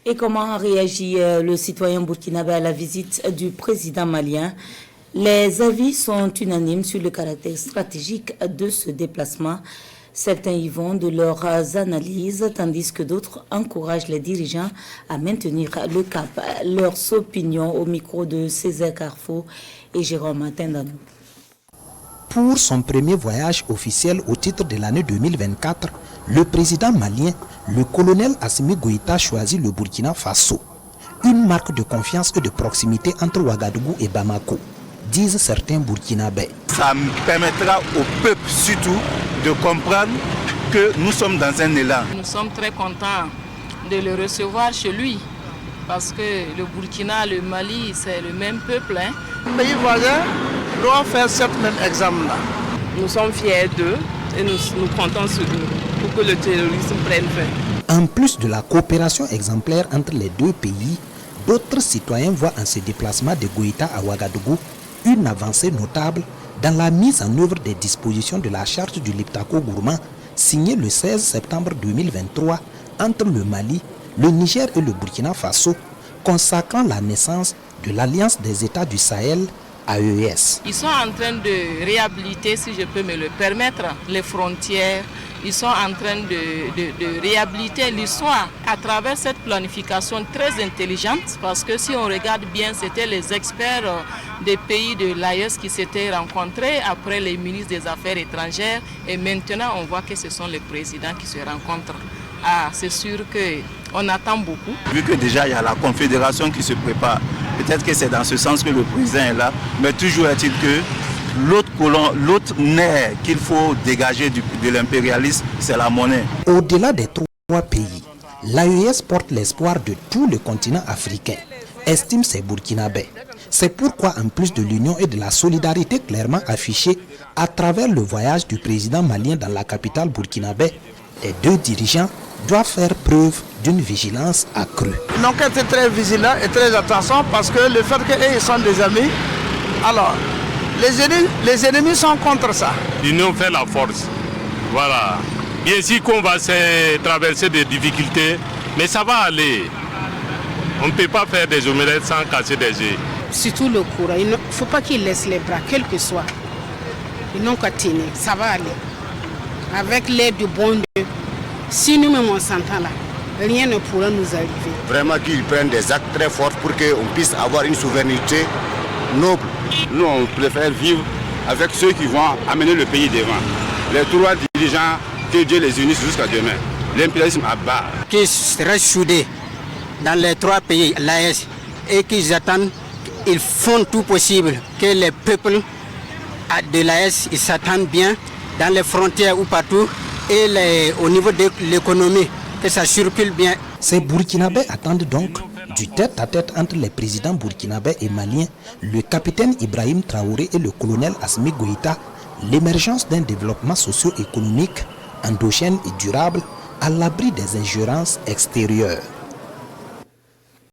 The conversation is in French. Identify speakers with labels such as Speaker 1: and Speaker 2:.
Speaker 1: Et comment réagit le citoyen burkinabé à la visite du président malien? Les avis sont unanimes sur le caractère stratégique de ce déplacement. Certains y vont de leurs analyses, tandis que d'autres encouragent les dirigeants à maintenir le cap. Leurs opinions au micro de Césaire Carrefour et Jérôme Attendanou.
Speaker 2: Pour son premier voyage officiel au titre de l'année 2024, le président malien, le colonel Assimi Goïta, choisit le Burkina Faso. Une marque de confiance et de proximité entre Ouagadougou et Bamako, disent certains Burkinabés.
Speaker 3: Ça permettra au peuple surtout de comprendre que nous sommes dans un élan.
Speaker 4: Nous sommes très contents de le recevoir chez lui parce que le Burkina, le Mali, c'est le même peuple.
Speaker 5: Les pays voisins doivent faire ce même examen-là.
Speaker 6: Nous sommes fiers d'eux et nous comptons sur eux pour que le terrorisme prenne fin.
Speaker 2: En plus de la coopération exemplaire entre les deux pays, d'autres citoyens voient en ce déplacement de Goïta à Ouagadougou une avancée notable dans la mise en œuvre des dispositions de la charte du Liptako Gourmand signée le 16 septembre 2023 entre le Mali, le Niger et le Burkina Faso, consacrant la naissance de l'Alliance des États du Sahel, AES.
Speaker 4: Ils sont en train de réhabiliter, si je peux me le permettre, les frontières. Ils sont en train de réhabiliter l'histoire à travers cette planification très intelligente, parce que si on regarde bien, c'était les experts des pays de l'AES qui s'étaient rencontrés après les ministres des Affaires étrangères, et maintenant on voit que ce sont les présidents qui se rencontrent. Ah, c'est sûr qu'on attend beaucoup.
Speaker 3: Vu que déjà il y a la confédération qui se prépare, peut-être que c'est dans ce sens que le président est là, mais toujours est-il que l'autre nerf qu'il faut dégager de l'impérialisme, c'est la monnaie.
Speaker 2: Au-delà des trois pays, l'AES porte l'espoir de tout le continent africain, estime ses Burkinabés. C'est pourquoi, en plus de l'union et de la solidarité clairement affichée à travers le voyage du président malien dans la capitale burkinabé, les deux dirigeants doivent faire preuve d'une vigilance accrue.
Speaker 5: Ils n'ont qu'à être très vigilants et très attention parce que le fait qu'ils sont des amis, alors les ennemis sont contre ça.
Speaker 7: L'union fait la force. Voilà. Bien sûr qu'on va se traverser des difficultés, mais ça va aller. On ne peut pas faire des omelettes sans casser des œufs.
Speaker 8: Surtout le courant. Il ne faut pas qu'ils laissent les bras, quel que soit. Ils n'ont qu'à tenir. Ça va aller. Avec l'aide du bon Dieu, si nous-mêmes on s'entend là, rien ne pourra nous arriver.
Speaker 9: Vraiment qu'ils prennent des actes très forts pour qu'on puisse avoir une souveraineté noble.
Speaker 10: Nous, on préfère vivre avec ceux qui vont amener le pays devant. Les trois dirigeants, que Dieu les unisse jusqu'à demain. L'impérialisme à bas.
Speaker 11: Qu'ils restent soudés dans les trois pays, l'AES, et qu'ils attendent, ils font tout possible que les peuples de l'AES s'attendent bien dans les frontières ou partout, et au niveau de l'économie, que ça circule bien.
Speaker 2: Ces Burkinabés attendent donc du tête-à-tête entre les présidents burkinabés et maliens, le capitaine Ibrahim Traoré et le colonel Assimi Goïta, l'émergence d'un développement socio-économique endogène et durable à l'abri des ingérences extérieures.